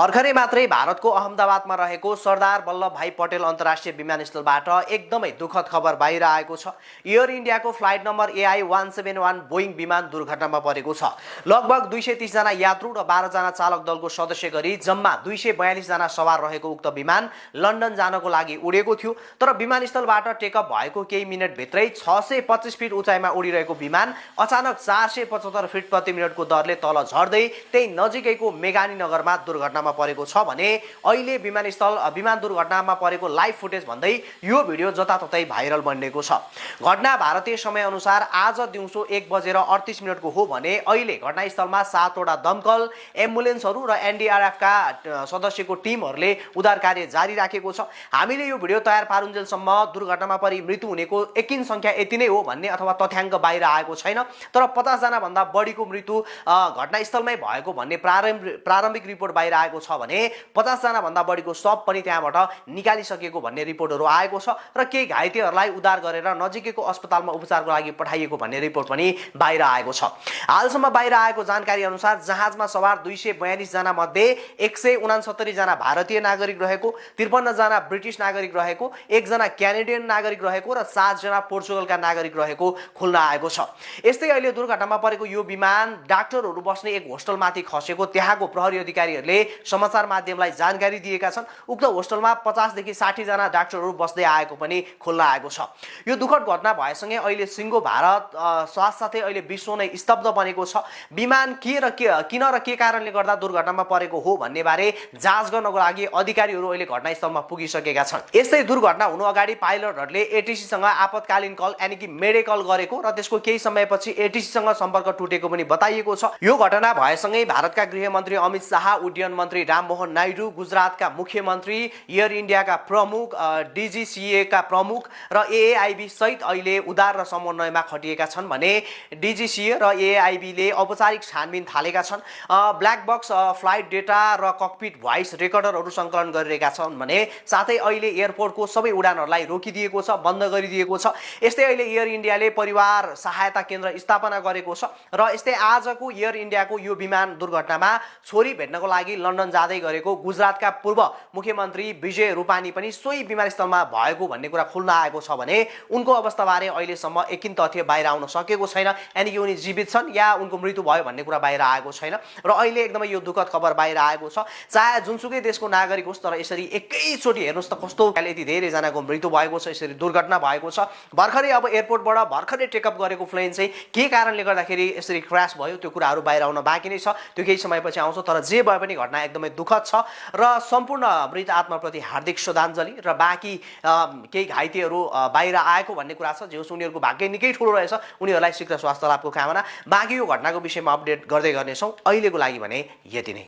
भर्खरै मात्रै भारतको अहमदाबादमा रहेको सरदार वल्लभभाई पटेल अन्तर्राष्ट्रिय विमानस्थलबाट एकदमै दुःखद खबर बाहिर आएको छ। एयर इन्डियाको फ्लाइट नम्बर AI 171 बोइङ विमान दुर्घटनामा परेको छ। लगभग 230 जना यात्रु र 12 जना चालक दलको सदस्य गरी जम्मा 242 जना सवार रहेको उक्त विमान लन्डन जानको लागि उडेको थियो। तर विमानस्थलबाट टेकअप भएको केही मिनेटभित्रै 625 फिट उचाइमा उडिरहेको विमान अचानक 475 फिट प्रति मिनटको दरले तल झर्दै त्यही नजिकैको मेगानी नगरमा दुर्घटनामा परेको छ भने अहिले विमान दुर्घटनामा परेको लाइभ फुटेज भन्दै यो भिडियो जताततै भाइरल बनिएको छ। घटना भारतीय समय अनुसार आज दिउँसो 1:38 को हो भने अहिले घटनास्थलमा 7 वटा दमकल, एम्बुलेन्सहरू र NDRF का सदस्यको टिमहरूले उद्धार कार्य जारी राखेको छ। हामीले यो भिडियो तयार पारुन्जेलसम्म दुर्घटनामा परि मृत्यु हुनेको एकिन संख्या यति नै हो भन्ने अथवा तथ्याङ्क बाहिर आएको छैन। तर 50 जना भन्दा बढीको मृत्यु घटनास्थलमै भएको भन्ने प्रारम्भिक रिपोर्ट बाहिर आएको छ भने 50 जना भन्दा बढीको शव पनि त्यहाँबाट निकालिसकेको भन्ने रिपोर्टहरू आएको छ र केही घाइतेहरूलाई उद्धार गरेर नजिकैको अस्पतालमा उपचारको लागि पठाइएको भन्ने रिपोर्ट पनि बाहिर आएको छ। हालसम्म बाहिर आएको जानकारी अनुसार जहाजमा सवार 242 जना मध्ये 169 जना भारतीय नागरिक रहेको, 53 जना ब्रिटिस नागरिक रहेको, 1 जना क्यानेडियन नागरिक रहेको र 7 जना पोर्चुगलका नागरिक रहेको खुल्न आएको छ। यस्तै अहिले दुर्घटनामा परेको यो विमान डाक्टरहरू बस्ने एक होस्टलमाथि खसेको त्यहाँको प्रहरी अधिकारीहरूले समाचार माध्यमलाई जानकारी दिएका छन्। उक्त होस्टलमा 50 देखि 60 जना डाक्टरहरू बस्दै आएको पनि खुल्न आएको छ। यो दुःखद घटना भएसँगै अहिले सिङ्गो भारत साथसाथै अहिले विश्व नै स्तब्ध बनेको छ। विमान किन र के कारणले गर्दा दुर्घटनामा परेको हो भन्ने बारे जाँच गर्नको लागि अधिकारीहरू अहिले घटनास्थलमा पुगिसकेका छन्। यस्तै दुर्घटना हुनु अगाडि पाइलटहरूले ATC सँग आपतकालीन कल यानी कि मेडे कल गरेको र त्यसको केही समयपछि ATC सँग सम्पर्क टुटेको पनि बताइएको छ। यो घटना भएसँगै भारतका गृहमन्त्री अमित शाह, उड्डयन मन्त्री राममोहन नायडू, गुजरातका मुख्यमन्त्री, एयर इन्डियाका प्रमुख, DGCA का प्रमुख र AAIB सहित अहिले उद्धार र समन्वयमा खटिएका छन् भने DGCA र AAIB ले औपचारिक छानबिन थालेका छन्। ब्ल्याक बक्स फ्लाइट डेटा र ककपिट भोइस रेकर्डरहरू सङ्कलन गरिरहेका छन् भने साथै अहिले एयरपोर्टको सबै उडानहरूलाई रोकिदिएको छ, बन्द गरिदिएको छ। यस्तै अहिले एयर इन्डियाले परिवार सहायता केन्द्र स्थापना गरेको छ र यस्तै आजको एयर इन्डियाको यो विमान दुर्घटनामा छोरी भेट्नको लागि लन्डन जाँदै गरेको गुजरातका पूर्व मुख्यमन्त्री विजय रूपानी पनि सोही विमानस्थलमा भएको भन्ने कुरा खुल्न आएको छ भने उनको अवस्थाबारे अहिलेसम्म एकिन तथ्य बाहिर आउन सकेको छैन, यानि कि उनी जीवित छन् या उनको मृत्यु भयो भन्ने कुरा बाहिर आएको छैन। र अहिले एकदमै यो दुःखद खबर बाहिर आएको छ। चाहे जुनसुकै देशको नागरिक होस्, तर यसरी एकैचोटि हेर्नुहोस् त कस्तो यति धेरैजनाको मृत्यु भएको छ, यसरी दुर्घटना भएको छ। भर्खरै अब एयरपोर्टबाट भर्खरै टेकअप गरेको प्लेन चाहिँ के कारणले गर्दाखेरि यसरी क्रास भयो त्यो कुराहरू बाहिर आउन बाँकी नै छ। त्यो केही समयपछि आउँछ। तर जे भए पनि घटना एकदमै दुःखद छ र सम्पूर्ण मृत आत्माप्रति हार्दिक श्रद्धाञ्जली र बाँकी केही घाइतेहरू बाहिर आएको भन्ने कुरा छ। जे होस् उनीहरूको भाग्य निकै ठुलो रहेछ, उनीहरूलाई शीघ्र स्वास्थ्य लाभको कामना। बाँकी यो घटनाको विषयमा अपडेट गर्दै गर्नेछौँ। अहिलेको लागि भने यति नै।